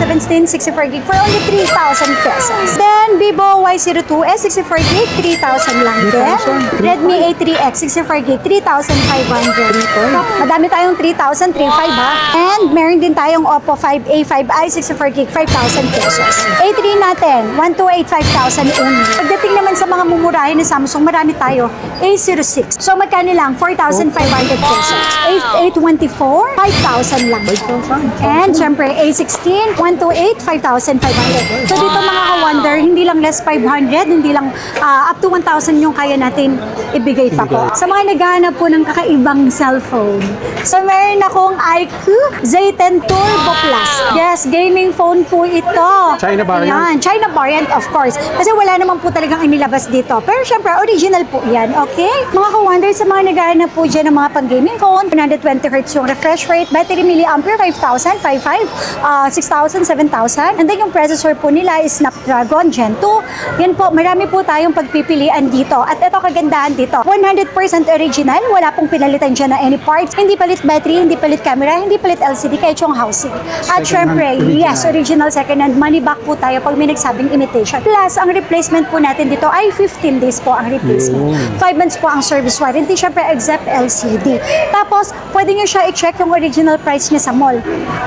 A17, 64 gig for only 3,000 pesos. Then, Vivo Y02s, 64 gig, 3,000 lang din. Redmi A3X, 64 gig, 3,500. Madami tayong 3,000, 3,500 ha. And meron din tayong Oppo 5A5i, 64 gig, 5,000 pesos. A3 natin, 128, 5,000 only. Pagdating naman sa mga mumurahin ng Samsung, marami tayo. A06. So, magkano lang? 4,500 pesos. A24, 5,000 lang. And syempre, A16, 128, 5,500. So, dito mga ka-wonder, hindi lang less 500, hindi lang up to 1,000 yung kaya natin ibigay pa po. Sa mga naghahanap po ng kakaibang cellphone. So, meron akong iQ Z10 Turbo Plus. Yes, gaming phone po ito. China variant? Ayan, China variant of course. Kasi wala naman po talagang inilabas dito. Pero syempre, original po yan. Okay? Mga ka-wonder, sa mga naghahanap po dyan ng mga pang-gaming phone, 120 Hz yung refresh rate, battery milliampere 5,000, 5,500, 6,000, 7,000. And then yung processor po nila is Snapdragon Gen 2. Yan po, marami po tayong pagpipilian dito. At ito kagandahan dito, 100% original, wala pong pinalitan dyan na any parts. Hindi palit battery, hindi palit camera, hindi palit LCD, kahit yung housing. At syempre, yes, original second-hand, money back po tayo pag may nagsabing imitation. Plus, ang replacement po natin dito ay 15 days po ang replacement. 5 months po ang service warranty, syempre except LCD. Tapos, pwede nyo siya i-check yung original price niya sa mall.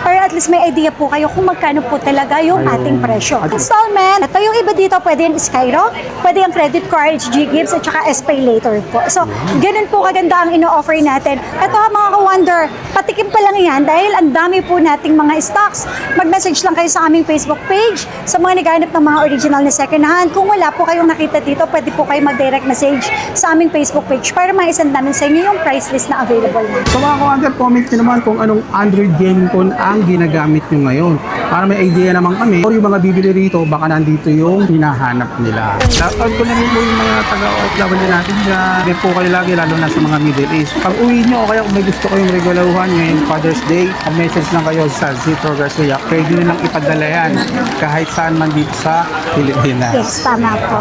Para at least may idea po kayo kung magkano po talaga yung ating presyo. Installment, ito yung iba dito, pwede yung Skyro, pwede yung credit card, G-Gives, at saka SPay later po. So, ganun po kaganda ang ino-offer natin. Ito mga ka-wonder, patikim pa lang yan dahil ang dami po nating mga stocks. Mag-message lang kayo sa aming Facebook page sa mga naghahanap ng mga original na second hand. Kung wala po kayong nakita dito, pwede po kayo mag-direct message sa aming Facebook page para maisend namin sa inyo yung price list na available na. So mga ka-wonder, comment nyo naman kung anong Android gaming phone ang ginagamit nyo ngayon. Para may idea naman kami, or yung mga bibili rito, baka nandito yung hinahanap nila. Shoutout ko na rin po yung mga taga-OFW natin dyan. Hindi po kayo lagi, lalo na sa mga Middle East. Pag uwi nyo, o kaya kung may gusto kayong regularuhan ngayon, Father's Day, message lang kayo sa Zitro Garcia. Pwede nilang ipadala yan kahit saan man dito sa Pilipinas. Yes, tama po.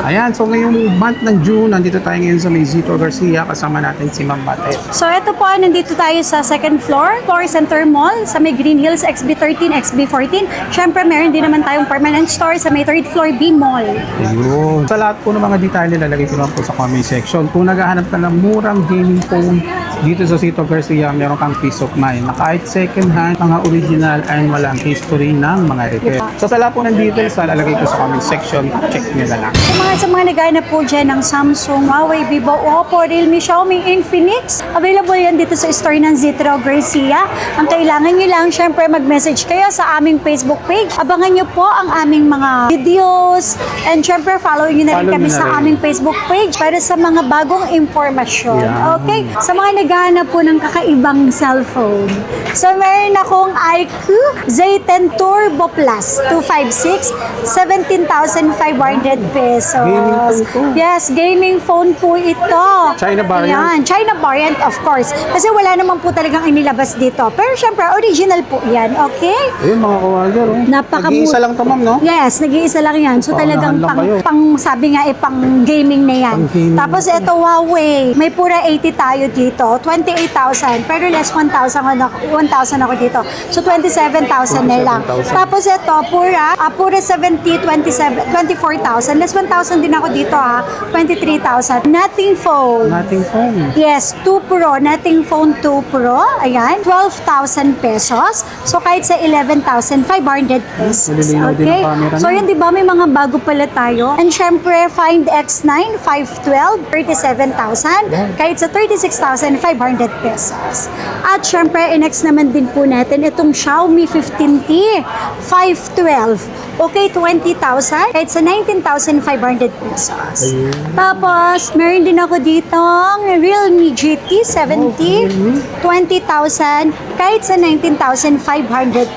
Ayan, so ngayong month ng June, nandito tayo ngayon sa may Zitro Garcia, kasama natin si Ma'am Batet. So, ito po, nandito tayo sa second floor, Floor Center Mall, sa may Green Hills XB13, XB14. Syempre, meron din naman tayong permanent store sa may third floor B Mall. Ayun. Sa lahat po ng mga detalye, lalagay ko lang po sa comment section. Kung naghahanap ka ng murang gaming phone dito sa Zitro Garcia, meron kang peace of mind na kahit second hand, mga original, and walang history ng mga repair. So sa lahat po ng details, lalagay ko sa comment section. Check nyo na lang. Sa mga naghahanap po dyan ng Samsung, Huawei, Vivo, Oppo, Realme, Xiaomi, Infinix, available yan dito sa store ng Zitro Garcia. Ang kailangan nyo lang, syempre mag-message kayo sa aming Facebook page. Abangan nyo po ang aming mga videos, and syempre follow nyo na rin kami sa aming Facebook page para sa mga bagong impormasyon. Yeah. Okay? Sa mga naghahanap po ng kakaibang cellphone. So, meron akong iQ Z10 Turbo Plus 256, 17,500 pesos. Gaming phone po. Yes, gaming phone po ito. China variant? Ayan, China variant of course. Kasi wala naman po talagang inilabas dito. Pero syempre, original po yan. Okay? Ayun mga ka-wonder, oh. Nag-iisa lang to, ma'am, no? Yes, nag-iisa lang yan. So talagang Paunahan lang kayo. pang sabi nga pang gaming na yan. Pang-gaming. Tapos ito Huawei, may pura 80 tayo dito, 28,000. Pero less 1,000 ako dito. So 27,000 na lang. 27,000. Tapos ito pura 70, 24,000. Less 1,000 din ako dito ha. 23,000. Nothing phone. Nothing phone. Yes, 2 Pro, Nothing Phone 2 Pro, ayan, 12,000 pesos. So, kahit sa 11,500 pesos. Malilinaw din ang camera So, na. yun, di ba, may mga bago pala tayo. And syempre, Find X9, 512, 37,000. Kahit sa 36,500 pesos. At syempre, in-X naman din po natin itong Xiaomi 15T, 512. Okay, 20,000. Kahit sa 19,500 pesos. Tapos, meron din ako ditong Realme GT 70, 20,000. Kahit sa 19,500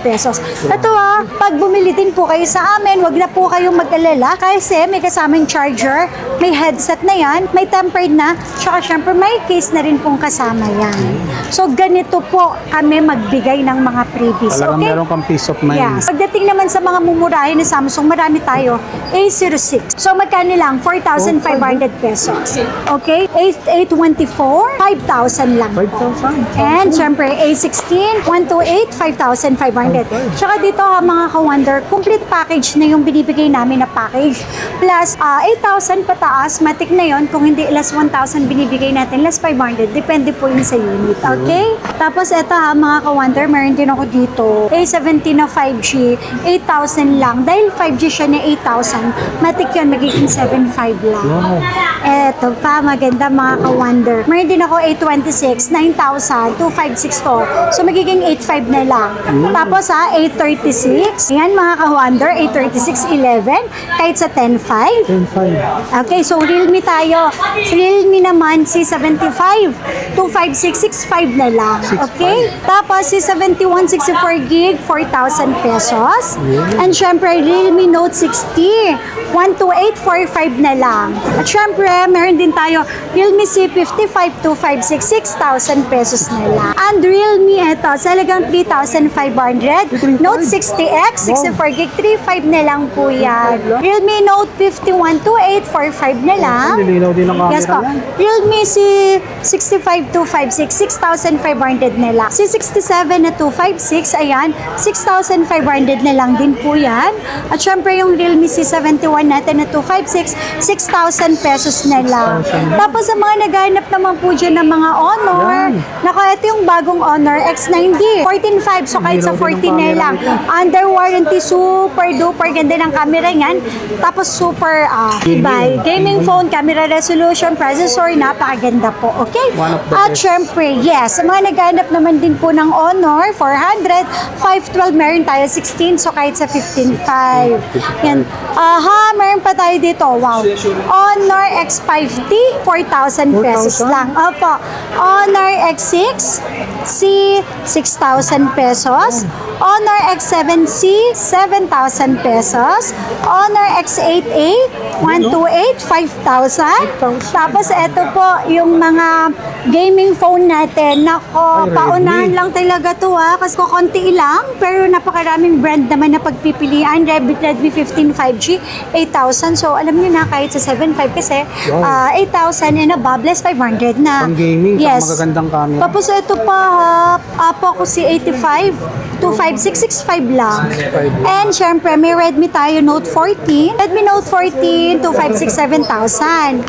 pesos. Ito pag bumili din po kayo sa amin, wag na po kayong mag-alala kasi may kasamang charger, may headset na yan, may tempered na, tsaka syempre may case na rin pong kasama yan. So, ganito po kami magbigay ng mga freebies. Talagang Okay? meron kang peace of mind. Yes. Pagdating naman sa mga mumurahin ng Samsung, marami tayo. A06. So, magkano lang? 4,500 pesos. Okay? A24, 5,000 lang. 5,000. And syempre, A16, 128, 5,500. Tsaka dito ha mga ka-wonder, complete package na yung binibigay namin na package. Plus 8,000 pataas, matik na yon. Kung hindi less 1,000 binibigay natin, less 500. Depende po yun sa unit. Okay? Tapos ito ha mga ka-wonder, meron din ako dito. A17 na 5G, 8,000 lang. Dahil 5G siya na 8,000, matik yun, magiging 7,500 lang. Wow. Eto pa, maganda mga ka-wonder. Meron din ako A26, 9,000, 256 to. So magiging 8,500 na lang. Tapos A36, ayan mga ka-wonder, A36, 11, kahit sa 10,500. 10.5. Okay, so Realme tayo. Realme naman, C75, 25665 na lang. Okay? Tapos C71, 64 gig, 4,000 pesos. And syempre, Realme Note 60, 12845 na lang. At syempre, meron din tayo Realme C55, 256, 6,000 pesos na lang. And Realme, ito, sa halagang 3,500. Note 60X, 64 gig, 3,500 na lang po yan. Realme Note 51, 2,845 na lang. Nilinaw din ang camera Yes po. yan. Realme C65 256, 6,500 na lang. C67 na 256, ayan, 6,500 na lang din po yan. At syempre yung Realme C71 natin na 256, 6,000 pesos na lang. Tapos sa mga naghahanap naman po dyan ng mga Honor, naka ito yung bagong Honor X9D, 14.5, so kahit sa 14 na lang. Under warranty, super duper ganda ng camera niyan. Tapos super tibay. Gaming phone, camera resolution, processor, napakaganda po. Okay? One of the At best. syempre, yes, sa mga naghahanap naman din po ng Honor, 400, 512, meron tayo 16, so kahit sa 15.5. Yan. Meron pa tayo dito. Wow. Honor X5T, 4,000 pesos 4,000? lang. Opo. Honor X6, C, 6,000 pesos. Honor X7C, 7,000 pesos. Honor X8A, 128, 5,000. Tapos ito po, yung mga gaming phone natin. Nako, Ay, paunahan Redmi. lang talaga to kasi konti lang. Pero napakaraming brand naman na pagpipilian. Redmi 15 5G, 8,000. So, alam niyo na, kahit sa 7,500 kasi, Wow. 8,000 and above, less 500 na. Pang gaming, Yes. magagandang camera. Tapos ito pa, Poco C85, 25665 lang. And syempre, may Redmi tayo Note 14. Redmi Note 14, 256 7,000.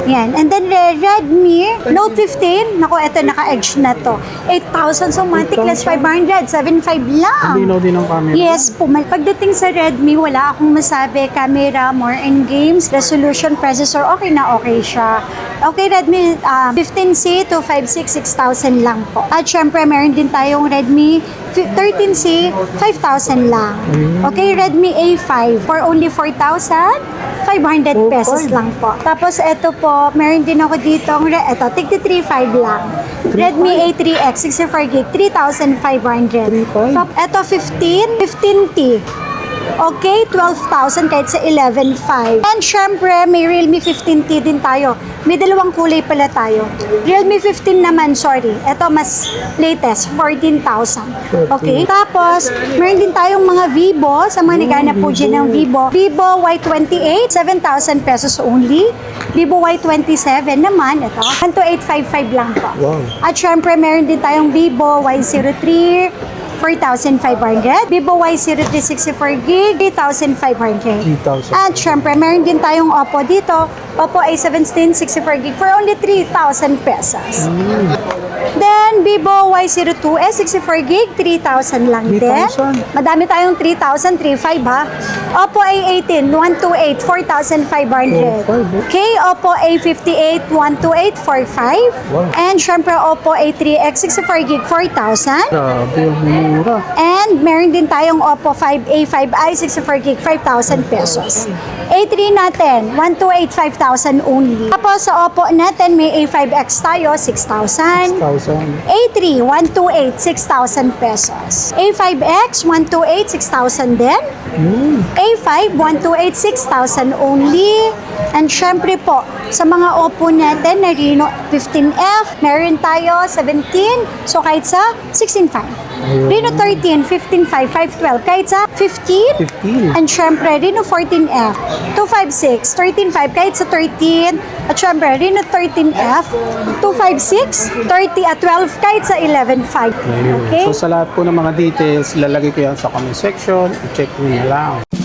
Yan. And then Redmi Note 15, naku, ito naka-edge na to. 8,000, so matik, less 500, 7,500 lang. Linaw din ang camera. Yes po. Pagdating sa Redmi, wala akong masabi. Camera, more in games, resolution, processor, okay na okay siya. Okay, Redmi 15C, 256, 6,000 lang po. At syempre, meron din tayong Redmi 13C, 5,000 lang. Okay, Redmi A5 for only 4,500 pesos lang po. Tapos ito po, meron din ako dito, ito, tigti 3,500 lang. Redmi A3X, 64 gig, 3,500. 3,500? Top, ito 15T. Okay, 12,000 kahit sa 11,500. And syempre, may Realme 15T din tayo. May dalawang kulay pala tayo. Realme 15 naman, sorry. Ito mas latest, 14,000. Okay? Tapos, meron din tayong mga Vivo. Sa mga naghanap po dyan ng Vivo. Vivo Y28, 7,000 pesos only. Vivo Y27 naman, ito, 12855 lang po. Wow. At syempre, meron din tayong Vivo Y03, 4,500. Vivo Y03 64 gig, 3,500. 3,000. At syempre, meron din tayong Oppo dito. Oppo A17 64 gig for only 3,000 pesos. Then, Vivo Y02s 64 gig, 3,000 lang din. 3,000. Madami tayong 3,000, 3,500 ha. Oppo A18, 128, 4,500. 4,500. Okay, Oppo A58, 128, 45. Wow. And syempre, Oppo A3X 64 gig, 4,000. Grabe, ang mura. And meron din tayong Oppo 5A5i 64 gig, 5,000 pesos. A3 natin, 128, 5,000 only. Tapos sa Oppo natin, may A5X tayo, 6,000. 1,000. A3, 128, 6,000 pesos. A5X, 128, 6,000 din. A5, 128, 6,000 only. And syempre po, sa mga Oppo natin na Reno 15F, meron tayo 17, so kahit sa 16.5. Reno 13, 15.5, 512, kahit sa 15. 15. And syempre, Reno 14F, 256, 13.5, kahit sa 13. At syempre, Reno 13F, 256, 30 at 12, kahit sa 11.5. Okay? So sa lahat po ng mga details, lalagay ko yan sa comment section. I-check nyo na lang.